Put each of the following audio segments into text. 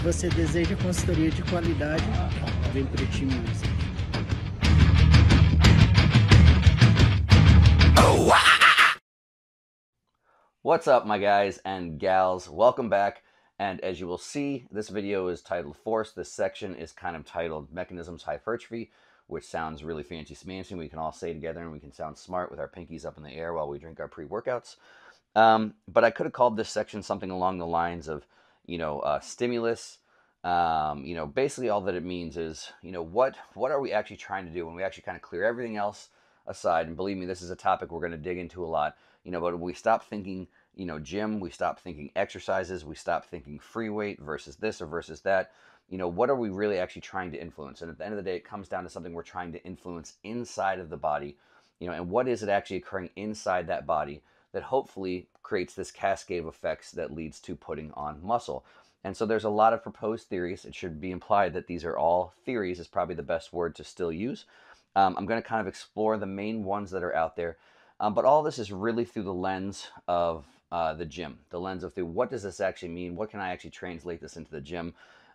você deseja consultoria de qualidade, vem para o time Music. What's up, my guys and gals? Welcome back. And as you will see, this video is titled Force. This section is kind of titled Mechanisms Hypertrophy, which sounds really fancy smancy. We can all say together and we can sound smart with our pinkies up in the air while we drink our pre-workouts. But I could have called this section something along the lines of, stimulus. Basically all that it means is, what are we actually trying to do when we actually kind of clear everything else aside? And believe me, this is a topic we're going to dig into a lot. But when we stop thinking, gym, we stop thinking exercises, we stop thinking free weight versus this or versus that. What are we really actually trying to influence? And at the end of the day, it comes down to something we're trying to influence inside of the body, and what is it actually occurring inside that body that hopefully creates this cascade of effects that leads to putting on muscle. And so there's a lot of proposed theories. It should be implied that these are all theories is probably the best word to still use. I'm going to kind of explore the main ones that are out there. But all this is really through the lens of the gym, the lens of what does this actually mean? What can I actually translate this into the gym?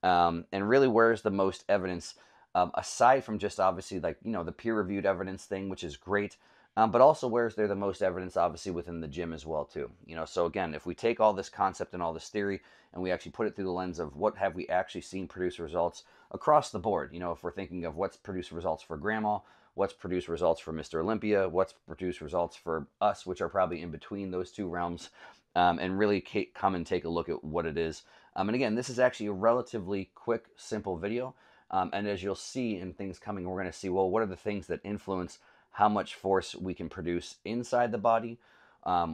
And really, where's the most evidence, aside from just obviously the peer-reviewed evidence thing, which is great, but also where's there the most evidence obviously within the gym as well too. So again, if we take all this concept and all this theory and we actually put it through the lens of what have we actually seen produce results across the board, if we're thinking of what's produced results for grandma, what's produced results for Mr. Olympia, what's produced results for us, which are probably in between those two realms, and really come and take a look at what it is. And again, this is actually a relatively quick, simple video. And as you'll see in things coming, we're going to see, well, what are the things that influence how much force we can produce inside the body?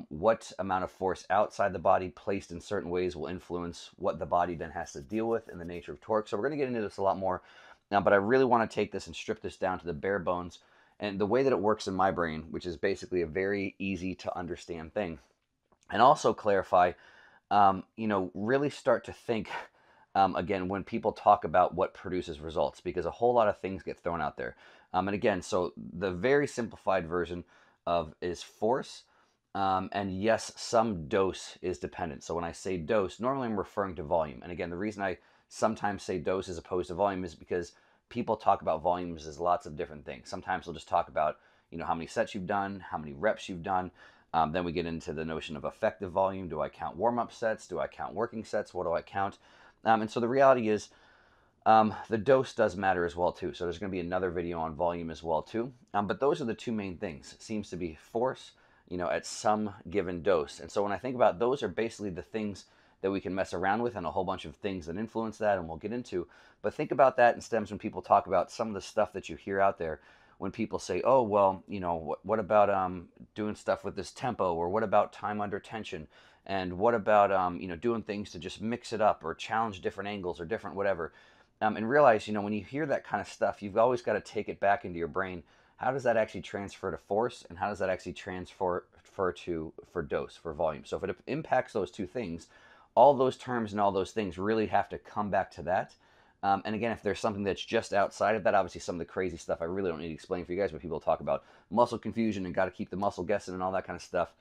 What amount of force outside the body placed in certain ways will influence what the body then has to deal with in the nature of torque. So we're going to get into this a lot more. Now, but I really want to take this and strip this down to the bare bones and the way that it works in my brain, which is basically a very easy to understand thing. And also clarify, really start to think, again, when people talk about what produces results, because a whole lot of things get thrown out there. And again, so the very simplified version of is force. And yes, some dose is dependent. So when I say dose, normally I'm referring to volume. And again, the reason I sometimes say dose as opposed to volume is because people talk about volumes as lots of different things. Sometimes they'll just talk about, how many sets you've done, how many reps you've done. Then we get into the notion of effective volume. Do I count warm-up sets? Do I count working sets? What do I count? And so the reality is the dose does matter as well too. So there's going to be another video on volume as well too. But those are the two main things. It seems to be force, at some given dose. And so when I think about those are basically the things that we can mess around with and a whole bunch of things that influence that, and we'll get into. But think about that in stems when people talk about some of the stuff that you hear out there when people say, oh, well, what about doing stuff with this tempo, or what about time under tension, and what about doing things to just mix it up or challenge different angles or different whatever. And realize, when you hear that kind of stuff, you've always got to take it back into your brain. How does that actually transfer to force, and how does that actually transfer to for dose, for volume? So if it impacts those two things, all those terms and all those things really have to come back to that. And again, if there's something that's just outside of that, obviously some of the crazy stuff I really don't need to explain for you guys, but people talk about muscle confusion and got to keep the muscle guessing and all that kind of stuff.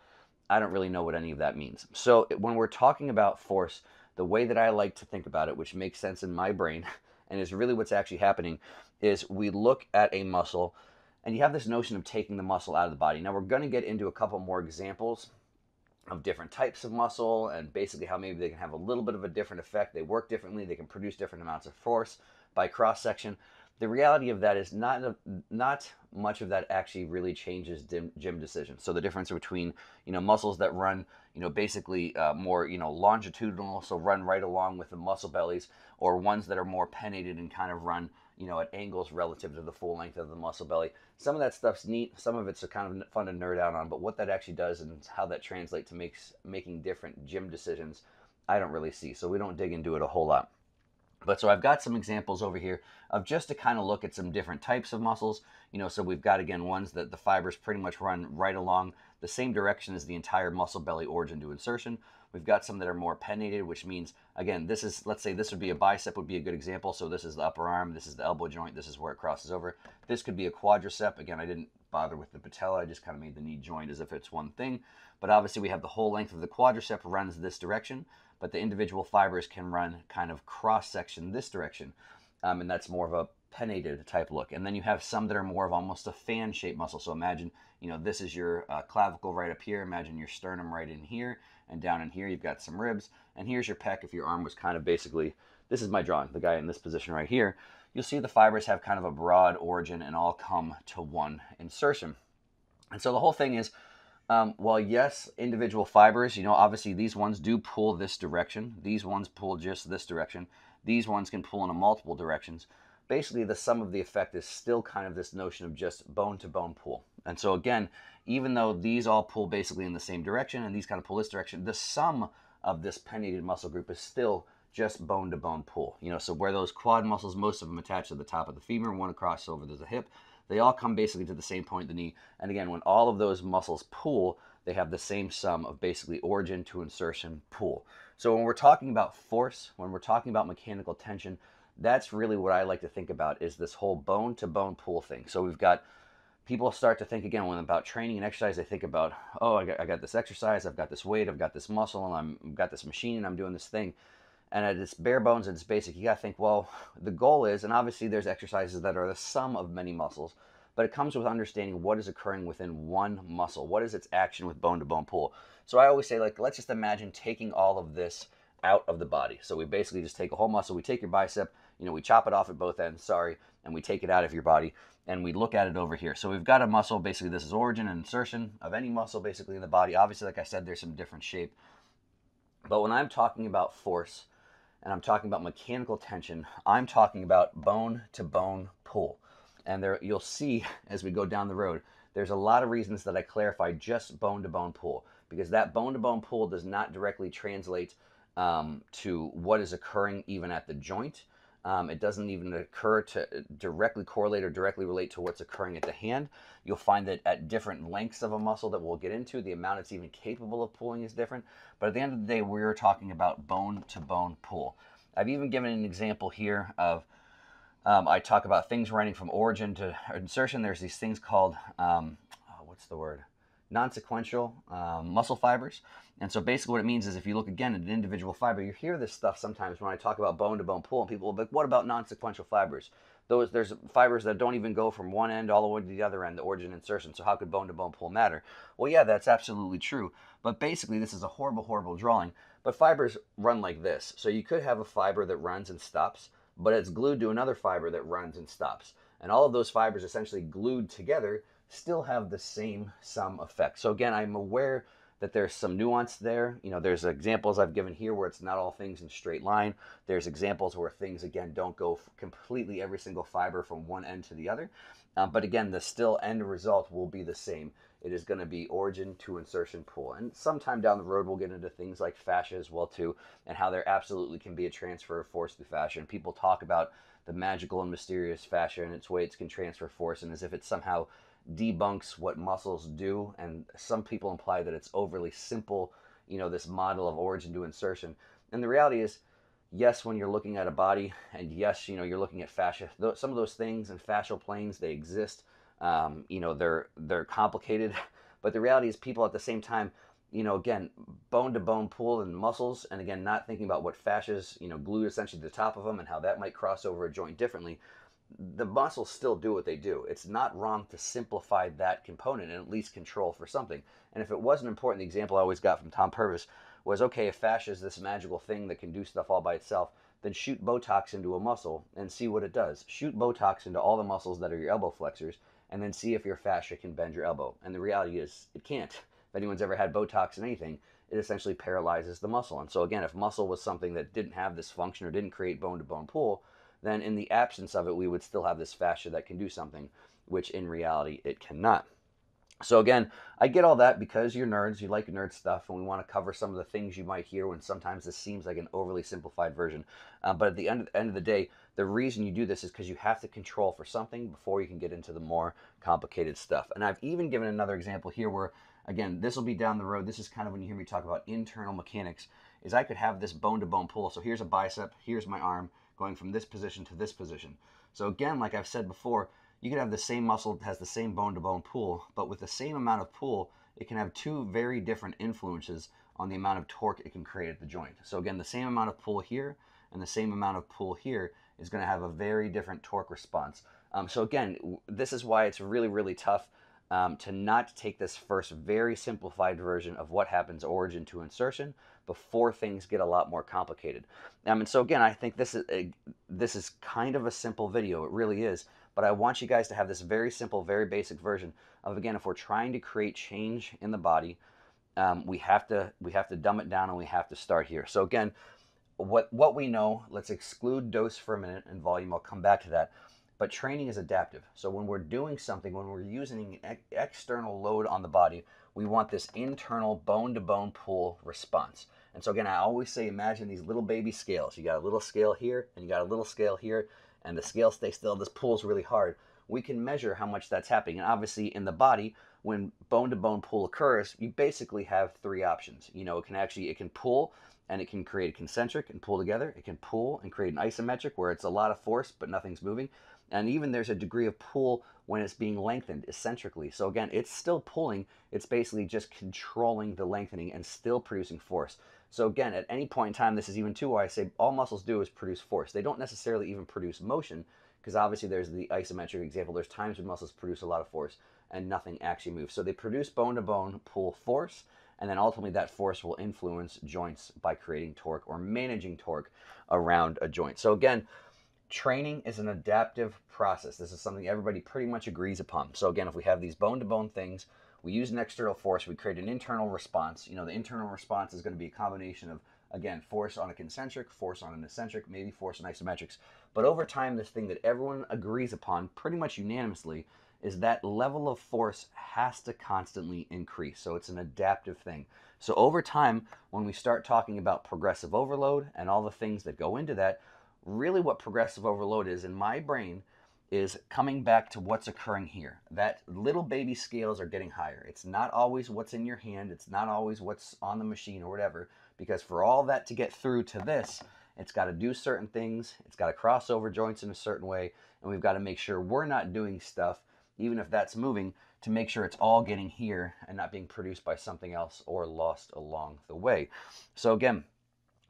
I don't really know what any of that means. So when we're talking about force, the way that I like to think about it, which makes sense in my brain, and is really what's actually happening, is we look at a muscle, and you have this notion of taking the muscle out of the body. Now, we're going to get into a couple more examples of different types of muscle and basically how maybe they can have a little bit of a different effect. They work differently. They can produce different amounts of force by cross-section. The reality of that is not much of that actually really changes gym decisions. So the difference between, muscles that run, basically more, longitudinal, so run right along with the muscle bellies, or ones that are more pennated and kind of run, at angles relative to the full length of the muscle belly. Some of that stuff's neat. Some of it's kind of fun to nerd out on, but what that actually does and how that translates to making different gym decisions, I don't really see. So we don't dig into it a whole lot. But so I've got some examples over here of just to kind of look at some different types of muscles. So we've got, again, ones that the fibers pretty much run right along the same direction as the entire muscle belly origin to insertion. We've got some that are more pennated, which means, again, this is, let's say this would be a bicep would be a good example. So this is the upper arm, this is the elbow joint, this is where it crosses over. This could be a quadricep. Again, I didn't bother with the patella. I just kind of made the knee joint as if it's one thing. But obviously we have the whole length of the quadricep runs this direction, but the individual fibers can run kind of cross-section this direction. And that's more of a pennated type look. And then you have some that are more of almost a fan-shaped muscle. So imagine, you know, this is your clavicle right up here. Imagine your sternum right in here, and down in here you've got some ribs. And here's your pec if your arm was kind of basically, this is my drawing, the guy in this position right here. You'll see the fibers have kind of a broad origin and all come to one insertion. And so the whole thing is, well, yes, individual fibers, you know, obviously these ones do pull this direction. These ones pull just this direction. These ones can pull in multiple directions. Basically, the sum of the effect is still kind of this notion of just bone-to-bone pull. And so again, even though these all pull basically in the same direction and these kind of pull this direction, the sum of this pennated muscle group is still just bone-to-bone pull. You know, so where those quad muscles, most of them attach to the top of the femur, one across over to the hip, they all come basically to the same point in the knee. And again, when all of those muscles pull, they have the same sum of basically origin to insertion pull. So when we're talking about force, when we're talking about mechanical tension, that's really what I like to think about, is this whole bone-to-bone pull thing. So we've got, people start to think again when about training and exercise, they think about, oh, I got this exercise, I've got this weight, I've got this muscle, and I've got this machine, and I'm doing this thing. And at its bare bones, at its basic, you got to think, well, the goal is, and obviously there's exercises that are the sum of many muscles, but it comes with understanding what is occurring within one muscle. What is its action with bone-to-bone pull? So I always say, like, let's just imagine taking all of this out of the body. So we basically just take a whole muscle, we take your bicep, you know, we chop it off at both ends, and we take it out of your body, and we look at it over here. So we've got a muscle, basically this is origin and insertion of any muscle basically in the body. Obviously, like I said, there's some different shape. But when I'm talking about force, and I'm talking about mechanical tension, I'm talking about bone-to-bone pull. And there, you'll see as we go down the road, there's a lot of reasons that I clarify just bone-to-bone pull, because that bone-to-bone pull does not directly translate to what is occurring even at the joint. It doesn't even occur to directly correlate or directly relate to what's occurring at the hand. You'll find that at different lengths of a muscle that we'll get into, the amount it's even capable of pulling is different. But at the end of the day, we're talking about bone-to-bone pull. I've even given an example here of, I talk about things running from origin to insertion. There's these things called, what's the word? Non-sequential muscle fibers. And so basically what it means is, if you look again at an individual fiber, you hear this stuff sometimes when I talk about bone-to-bone pull, and people will be like, what about non-sequential fibers? There's fibers that don't even go from one end all the way to the other end, the origin insertion, so how could bone-to-bone pull matter? Well, yeah, that's absolutely true. But basically, this is a horrible, horrible drawing, but fibers run like this. So you could have a fiber that runs and stops, but it's glued to another fiber that runs and stops. And all of those fibers essentially glued together still have the same sum effect. So again, I'm aware that there's some nuance there. You know, there's examples I've given here where it's not all things in straight line. There's examples where things, again, don't go completely every single fiber from one end to the other. But again, the still end result will be the same. It is going to be origin to insertion pull. And sometime down the road, we'll get into things like fascia as well, too, and how there absolutely can be a transfer of force through fascia. And people talk about the magical and mysterious fascia and its ways can transfer force, and as if it somehow debunks what muscles do. And some people imply that it's overly simple, you know, this model of origin to insertion. And the reality is, yes, when you're looking at a body, and yes, you know, you're looking at fascia, some of those things and fascial planes, they exist. You know, they're complicated, but the reality is people at the same time, you know, again, bone-to-bone pull and muscles, and again, not thinking about what fascias, you know, glued essentially to the top of them and how that might cross over a joint differently. The muscles still do what they do. It's not wrong to simplify that component and at least control for something. And if it wasn't important, the example I always got from Tom Purvis was, okay, if fascia is this magical thing that can do stuff all by itself, then shoot Botox into a muscle and see what it does. Shoot Botox into all the muscles that are your elbow flexors, and then see if your fascia can bend your elbow. And the reality is, it can't. If anyone's ever had Botox in anything, it essentially paralyzes the muscle. And so again, if muscle was something that didn't have this function or didn't create bone-to-bone pull, then in the absence of it, we would still have this fascia that can do something, which in reality, it cannot. So again, I get all that because you're nerds, you like nerd stuff, and we want to cover some of the things you might hear when sometimes this seems like an overly simplified version. But at the end of the day, the reason you do this is because you have to control for something before you can get into the more complicated stuff. And I've even given another example here where, again, this will be down the road. This is kind of when you hear me talk about internal mechanics, is I could have this bone-to-bone pull. So here's a bicep, here's my arm, going from this position to this position. So again, like I've said before, you could have the same muscle that has the same bone-to-bone pull, but with the same amount of pull, it can have two very different influences on the amount of torque it can create at the joint. So again, the same amount of pull here and the same amount of pull here is going to have a very different torque response. So again, this is why it's really, really tough to not take this first very simplified version of what happens origin to insertion before things get a lot more complicated. And so again, I think this is kind of a simple video. It really is. But I want you guys to have this very simple, very basic version of, again, if we're trying to create change in the body, we have to dumb it down, and we have to start here. So again, what we know, let's exclude dose for a minute and volume. I'll come back to that. But training is adaptive. So when we're doing something, when we're using an external load on the body, we want this internal bone-to-bone pull response. And so again, I always say, imagine these little baby scales. You got a little scale here, and you got a little scale here, and the scale stays still. This pulls really hard. We can measure how much that's happening. And obviously in the body, when bone-to-bone pull occurs, you basically have three options. You know, it can pull, and it can create a concentric and pull together. It can pull and create an isometric where it's a lot of force, but nothing's moving. And even there's a degree of pull when it's being lengthened eccentrically. So again, it's still pulling. It's basically just controlling the lengthening and still producing force. So again, at any point in time, this is even too why I say all muscles do is produce force. They don't necessarily even produce motion, because obviously there's the isometric example. There's times when muscles produce a lot of force and nothing actually moves. So they produce bone-to-bone pull force, and then ultimately that force will influence joints by creating torque or managing torque around a joint. So again, training is an adaptive process. This is something everybody pretty much agrees upon. So again, if we have these bone-to-bone things, we use an external force, we create an internal response. You know, the internal response is going to be a combination of, again, force on a concentric, force on an eccentric, maybe force on isometrics. But over time, this thing that everyone agrees upon pretty much unanimously is that level of force has to constantly increase. So it's an adaptive thing. So over time, when we start talking about progressive overload and all the things that go into that, really what progressive overload is in my brain is coming back to what's occurring here. That little baby scales are getting higher. It's not always what's in your hand. It's not always what's on the machine or whatever, because for all that to get through to this, it's got to do certain things. It's got to cross over joints in a certain way, and we've got to make sure we're not doing stuff, even if that's moving, to make sure it's all getting here and not being produced by something else or lost along the way. So again,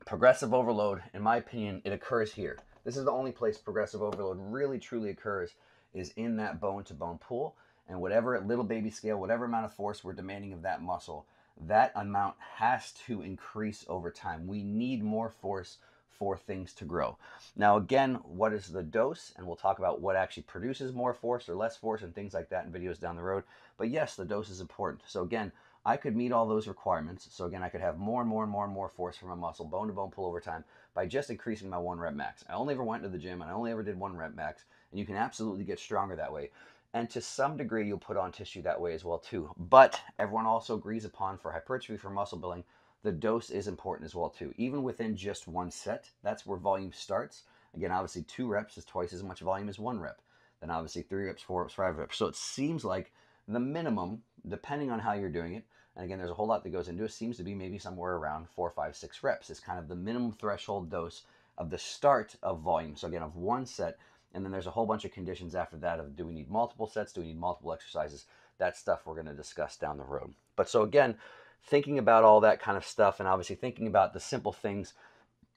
progressive overload, in my opinion, it occurs here. This is the only place progressive overload really truly occurs, is in that bone-to-bone pull. And whatever little baby scale, whatever amount of force we're demanding of that muscle, that amount has to increase over time. We need more force for things to grow. Now again, what is the dose? And we'll talk about what actually produces more force or less force and things like that in videos down the road. But yes, the dose is important. So again, I could meet all those requirements. So again, I could have more and more and more and more force from a muscle, bone-to-bone pull over time, by just increasing my 1 rep max. I only ever went to the gym, and I only ever did 1 rep max, and you can absolutely get stronger that way. And to some degree, you'll put on tissue that way as well too. But everyone also agrees upon, for hypertrophy, for muscle building, the dose is important as well too. Even within just 1 set, that's where volume starts. Again, obviously 2 reps is twice as much volume as 1 rep. Then obviously 3 reps, 4 reps, 5 reps. So it seems like the minimum, depending on how you're doing it, and again, there's a whole lot that goes into it, seems to be maybe somewhere around 4, 5, 6 reps is kind of the minimum threshold dose of the start of volume. So again, of 1 set, and then there's a whole bunch of conditions after that of, do we need multiple sets? Do we need multiple exercises? That's stuff we're going to discuss down the road. But so again, thinking about all that kind of stuff, and obviously thinking about the simple things,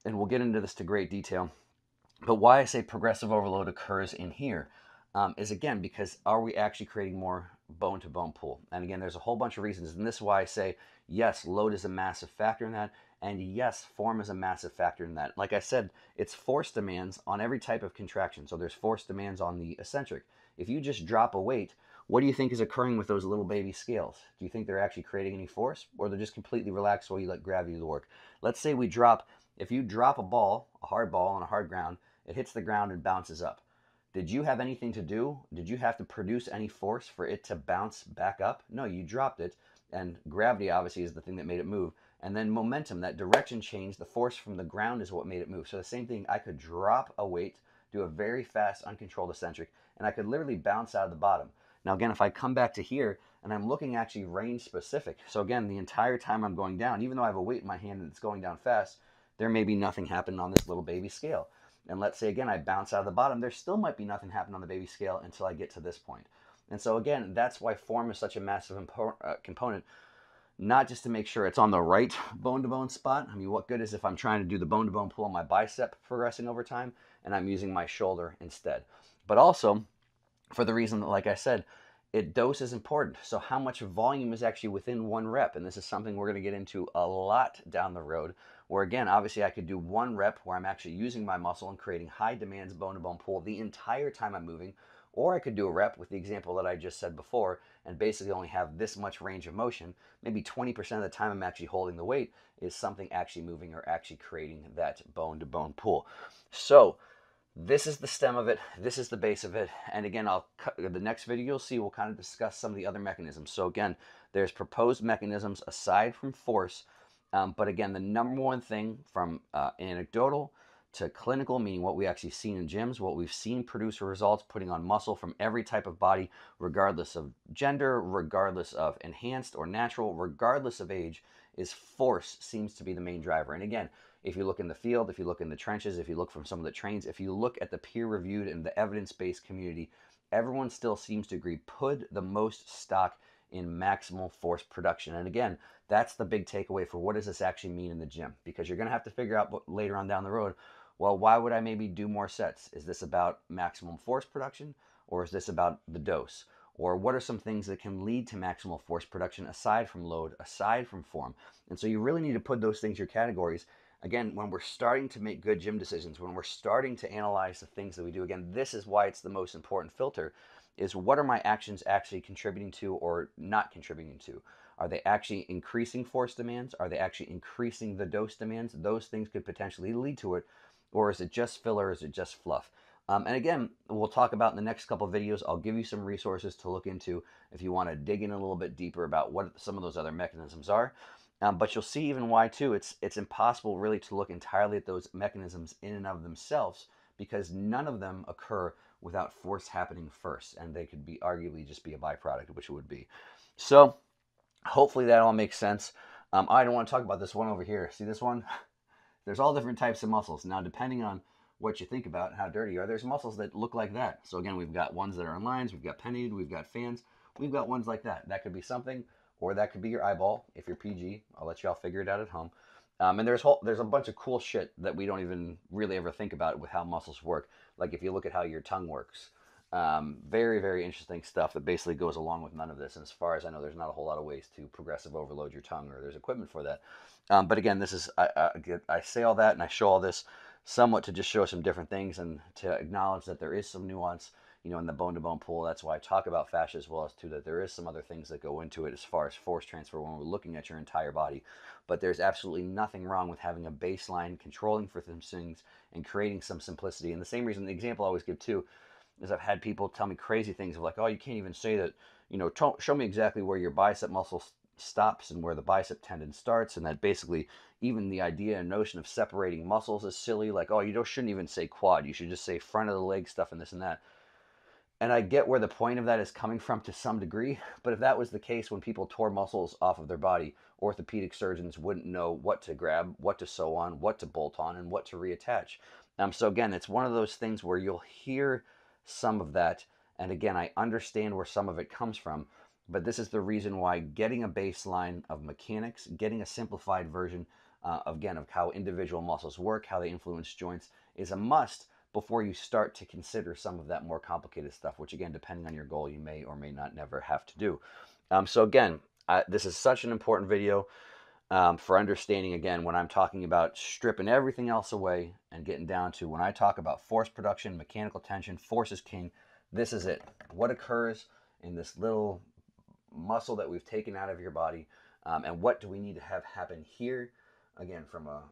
and we'll get into this to great detail, but why I say progressive overload occurs in here is, again, because are we actually creating more bone-to-bone pull? And again, there's a whole bunch of reasons, and this is why I say, yes, load is a massive factor in that, and yes, form is a massive factor in that. Like I said, it's force demands on every type of contraction. So there's force demands on the eccentric. If you just drop a weight, what do you think is occurring with those little baby scales? Do you think they're actually creating any force, or they're just completely relaxed while you let gravity do the work? Let's say if you drop a ball, a hard ball on a hard ground, it hits the ground and bounces up. Did you have anything to do? Did you have to produce any force for it to bounce back up? No, you dropped it, and gravity obviously is the thing that made it move. And then momentum, that direction change, the force from the ground is what made it move. So the same thing, I could drop a weight, do a very fast, uncontrolled eccentric, and I could literally bounce out of the bottom. Now again, if I come back to here, and I'm looking actually range specific. So again, the entire time I'm going down, even though I have a weight in my hand and it's going down fast, there may be nothing happening on this little baby scale. And let's say, again, I bounce out of the bottom, there still might be nothing happening on the baby scale until I get to this point. And so again, that's why form is such a massive component, not just to make sure it's on the right bone-to-bone spot. I mean, what good is if I'm trying to do the bone-to-bone pull on my bicep progressing over time and I'm using my shoulder instead. But also, for the reason that, like I said, dose is important. So how much volume is actually within one rep? And this is something we're going to get into a lot down the road, where again, obviously I could do one rep where I'm actually using my muscle and creating high demands bone-to-bone pull the entire time I'm moving, or I could do a rep with the example that I just said before and basically only have this much range of motion. Maybe 20% of the time I'm actually holding the weight is something actually moving or actually creating that bone-to-bone pull. So this is the stem of it. This is the base of it. And again, the next video you'll see, we'll kind of discuss some of the other mechanisms. So again, there's proposed mechanisms aside from force. But again, the number one thing from anecdotal to clinical, meaning what we actually seen in gyms, what we've seen produce results, putting on muscle from every type of body, regardless of gender, regardless of enhanced or natural, regardless of age, is force seems to be the main driver. And again, if you look in the field, if you look in the trenches, if you look from some of the trains, if you look at the peer-reviewed and the evidence-based community, everyone still seems to agree, put the most stock in maximal force production. And again, that's the big takeaway for what does this actually mean in the gym? Because you're going to have to figure out later on down the road, well, why would I maybe do more sets? Is this about maximum force production, or is this about the dose? Or what are some things that can lead to maximal force production aside from load, aside from form? And so you really need to put those things in your categories. Again, when we're starting to make good gym decisions, when we're starting to analyze the things that we do, again, this is why it's the most important filter, is what are my actions actually contributing to or not contributing to? Are they actually increasing force demands? Are they actually increasing the dose demands? Those things could potentially lead to it. Or is it just filler? Is it just fluff? And again, we'll talk about in the next couple of videos. I'll give you some resources to look into if you want to dig in a little bit deeper about what some of those other mechanisms are. But you'll see even why too. It's impossible really to look entirely at those mechanisms in and of themselves, because none of them occur without force happening first, and they could be arguably just be a byproduct, which it would be. So hopefully that all makes sense. I don't want to talk about this one over here. See this one? There's all different types of muscles. Now, depending on what you think about, how dirty you are, there's muscles that look like that. So again, we've got ones that are in lines, we've got pennated, we've got fans, we've got ones like that. That could be something, or that could be your eyeball. If you're PG, I'll let y'all figure it out at home. And there's a bunch of cool shit that we don't even really ever think about with how muscles work. Like if you look at how your tongue works. Very, very interesting stuff that basically goes along with none of this. And as far as I know, there's not a whole lot of ways to progressive overload your tongue, or there's equipment for that. But again, this is I say all that and I show all this somewhat to just show some different things and to acknowledge that there is some nuance, you know, in the bone-to-bone pull. That's why I talk about fascia as well as too, that there is some other things that go into it as far as force transfer when we're looking at your entire body. But there's absolutely nothing wrong with having a baseline, controlling for some things, and creating some simplicity. And the same reason, the example I always give too, is I've had people tell me crazy things of like, oh, you can't even say that, you know, show me exactly where your bicep muscle stops and where the bicep tendon starts, and that basically even the idea and notion of separating muscles is silly. Like, oh, you shouldn't even say quad, you should just say front of the leg stuff and this and that. And I get where the point of that is coming from to some degree, but if that was the case when people tore muscles off of their body, orthopedic surgeons wouldn't know what to grab, what to sew on, what to bolt on, and what to reattach. So again, it's one of those things where you'll hear some of that, and again, I understand where some of it comes from, but this is the reason why getting a baseline of mechanics, getting a simplified version of how individual muscles work, how they influence joints, is a must before you start to consider some of that more complicated stuff, which again, depending on your goal, you may or may not never have to do. So again, this is such an important video for understanding, again, when I'm talking about stripping everything else away and getting down to when I talk about force production, mechanical tension, force is king, this is it. What occurs in this little muscle that we've taken out of your body, and what do we need to have happen here, again, from a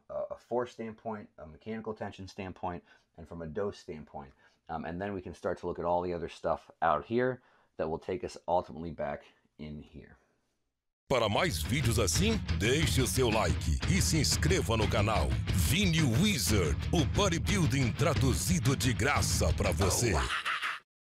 force standpoint, a mechanical tension standpoint, and from a dose standpoint. And then we can start to look at all the other stuff out here that will take us ultimately back in here. Para mais vídeos assim, deixe o seu like e se inscreva no canal. VINI Wizard, o bodybuilding traduzido de graça para você.